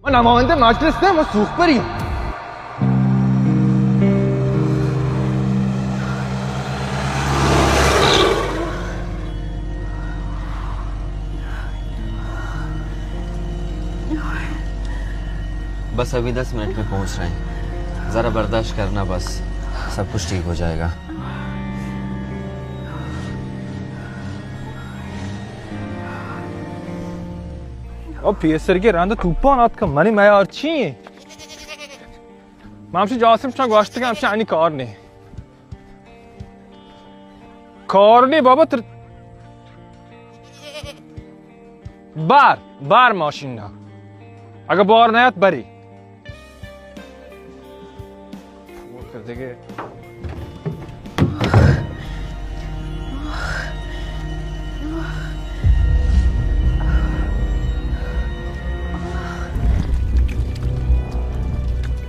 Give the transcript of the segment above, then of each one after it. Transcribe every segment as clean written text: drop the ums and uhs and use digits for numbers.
ما نماینده مجلس نه، ما سوخت بریم. बस अभी 10 मिनट में पहुंच रहे हैं, जरा बर्दाश्त करना, बस सब कुछ ठीक हो जाएगा। अब PSR'ga randa to'pon otgan mani mayorchi. Mamshi Josim shuna go'shtiga hamshi ani korni. Korni baba bar mashinna. Agar bar nayat bari. دیگه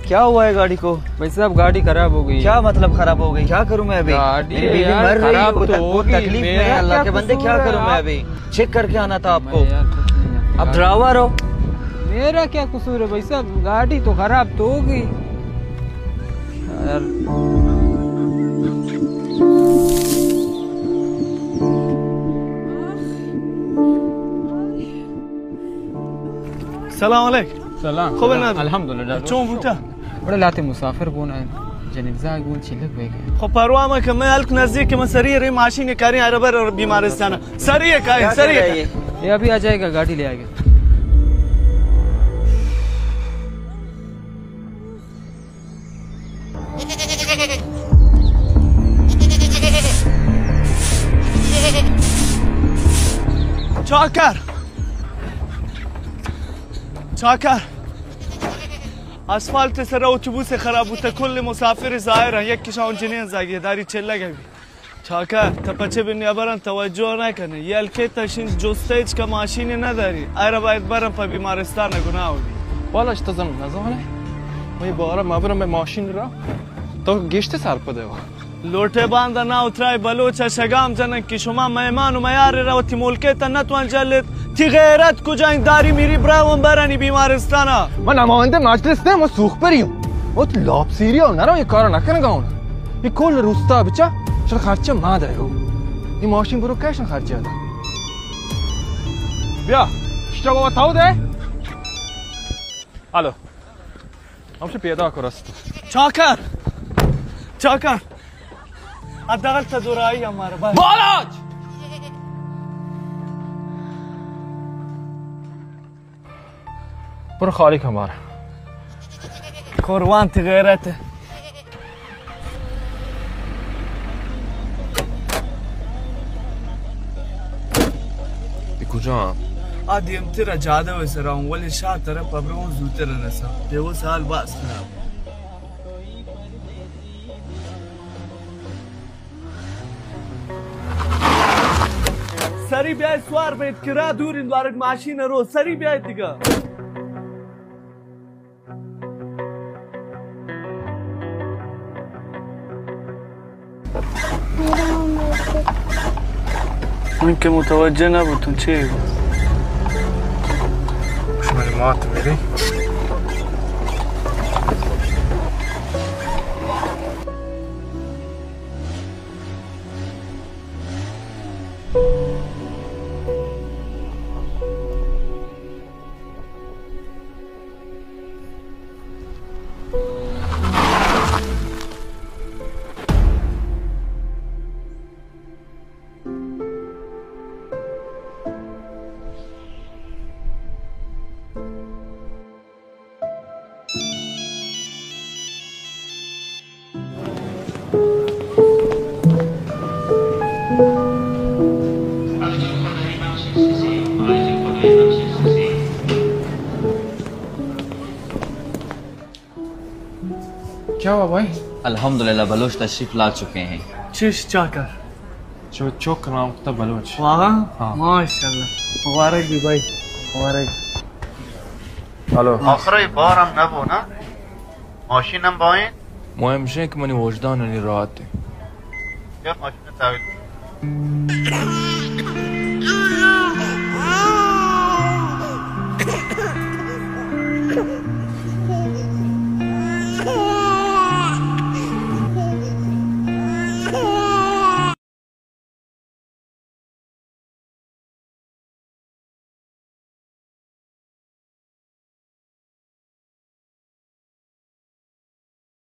क्या हुआ है गाड़ी को? भाई साहब गाड़ी खराब हो गई। क्या मतलब खराब हो गई? क्या करूं मैं अभी? मेरी बीवी मर रही है, बहुत तकलीफ में है। अल्लाह के बंदे क्या करूं मैं अभी? चेक करके आना था आपको। अब ड्राइवर हो। मेरा क्या कसूर है भाई साहब? गाड़ी तो खराब तो हो गई यार। सलाम अलैकुम। سلام. خوبه نداره؟ الحمدلله. چون بوده؟ ولی لاته مسافر بونه جنازه گول چیلک بگه. خب پروا ما که من الک نزدیک من سریع ری ماشین کاری عربر بیمارستان سریع کاری سریع. ये अभी आ जाएगा, गाड़ी ले आएगा। چاکر اسفالت سر اتوبوس خراب بوده، کل مسافر ظاهرن، یکیشون جنین زاگی داری چله گوی. چاکر تا پچه به نیابران توجه نکنه، یه الکه تاشین جسته ایچ که ماشینی نداری، ایره باید برم پا بیمارستان گناه بودی. بالاش تزنم نزانه؟ می بارا ما برم به ماشین را تو گشت سر پده و لوټه باندې نه اترای بلوچ شگام جنن که شما مهمان و میار را و تی ملکت نتوان جلد تی غیرت کجا این داری میری براون برانی بیمارستان. من نماینده مجلس نه، ما سوخت بریم. ما تو لاب سیریا نرو یه کارو نکنه گاون. این کل روستا بچه چرا خرچه ما داره. این ماشین برو کشن خرچه ده. بیا شتا بابا تاو ده. الو همشه پیدا کرست. چاکر حداقل تا دورایی हमारा भाई बालाज برو خالی کن باره قربان تی غیرته. ای کجا؟ آدیم تیرا جاده و سرام ولی شاه طرف ابرون زودتر رسم. دیو سال باز خراب. سری بیاید سوار بید کرا دورین بارد ماشین رو سری بیاید دیگه. من که متوجه نبودم چی بود؟ شمالی مات میری؟ क्या हुआ भाई? अल्हम्दुलिल्लाह बलोच तशरीफ ला चुके हैं। चीश चाकर चौक का नाम था बलोच। वाह माशाल्लाह मुबारक भी भाई मुबारक. الو آخرای بارم نبونه ماشینم با این مهم شيء که منی وجداننی راحته. یا ماشین تحویل